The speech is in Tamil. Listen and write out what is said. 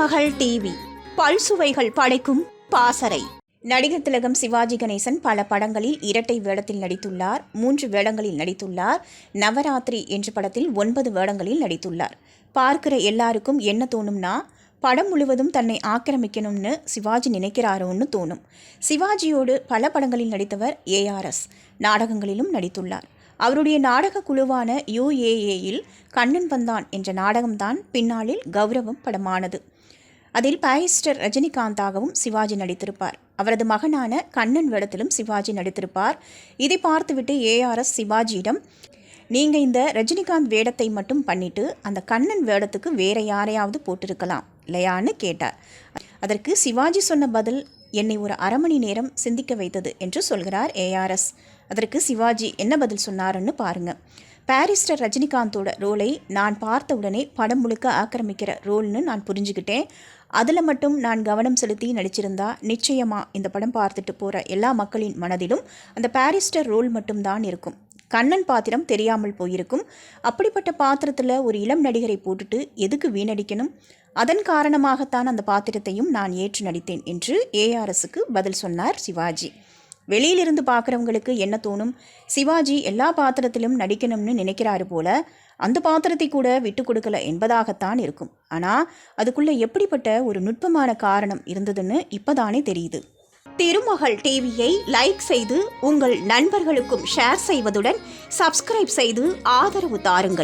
திருமகள் டிவி பல்சுவைகள் படைக்கும் பாசறை. நடிகர் திலகம் சிவாஜி கணேசன் பல படங்களில் இரட்டை வேடத்தில் நடித்துள்ளார். 3 வேடங்களில் நடித்துள்ளார். நவராத்திரி என்ற படத்தில் 9 வேடங்களில் நடித்துள்ளார். பார்க்கிற எல்லாருக்கும் என்ன தோணும்னா, படம் முழுவதும் தன்னை ஆக்கிரமிக்கணும்னு சிவாஜி நினைக்கிறாரோன்னு தோணும். சிவாஜியோடு பல படங்களில் நடித்தவர் ஏஆர்எஸ். நாடகங்களிலும் நடித்துள்ளார். அவருடைய நாடக குழுவான UAAயில் கண்ணன் வந்தான் என்ற நாடகம்தான் பின்னாளில் கௌரவம் படமானது. அதில் பாரிஸ்டர் ரஜினிகாந்தாகவும் சிவாஜி நடித்திருப்பார். அவரது மகனான கண்ணன் வேடத்திலும் சிவாஜி நடித்திருப்பார். இதை பார்த்துவிட்டு ஏஆர்எஸ் சிவாஜியிடம், நீங்கள் இந்த ரஜினிகாந்த் வேடத்தை மட்டும் பண்ணிட்டு அந்த கண்ணன் வேடத்துக்கு வேற யாரையாவது போட்டிருக்கலாம் இல்லையான்னு கேட்டார். அதற்கு சிவாஜி சொன்ன பதில் என்னை ஒரு அரை மணி நேரம் சிந்திக்க வைத்தது என்று சொல்கிறார் ஏஆர்எஸ். அதற்கு சிவாஜி என்ன பதில் சொன்னாருன்னு பாருங்க. பாரிஸ்டர் ரஜினிகாந்தோட ரோலை நான் பார்த்த உடனே படம் முழுக்க ஆக்கிரமிக்கிற ரோல்னு நான் புரிஞ்சுக்கிட்டேன். அதில் மட்டும் நான் கவனம் செலுத்தி நடிச்சிருந்தா நிச்சயமாக இந்த படம் பார்த்துட்டு போகிற எல்லா மக்களின் மனதிலும் அந்த பாரிஸ்டர் ரோல் மட்டும்தான் இருக்கும். கண்ணன் பாத்திரம் தெரியாமல் போயிருக்கும். அப்படிப்பட்ட பாத்திரத்தில் ஒரு இளம் நடிகரை போட்டுட்டு எதுக்கு வீணடிக்கணும்? அதன் காரணமாகத்தான் அந்த பாத்திரத்தையும் நான் ஏற்று நடித்தேன் என்று ஏஆர்எஸ்க்கு பதில் சொன்னார் சிவாஜி. வெளியிலிருந்து பார்க்குறவங்களுக்கு என்ன தோணும்? சிவாஜி எல்லா பாத்திரத்திலும் நடிக்கணும்னு நினைக்கிறாரு போல, அந்த பாத்திரத்தை கூட விட்டு கொடுக்கல என்பதாகத்தான் இருக்கும். ஆனால் அதுக்குள்ளே எப்படிப்பட்ட ஒரு நுட்பமான காரணம் இருந்ததுன்னு இப்போதானே தெரியுது. திருமகள் டிவியை லைக் செய்து உங்கள் நண்பர்களுக்கும் ஷேர் செய்வதுடன் சப்ஸ்கிரைப் செய்து ஆதரவு தாருங்கள்.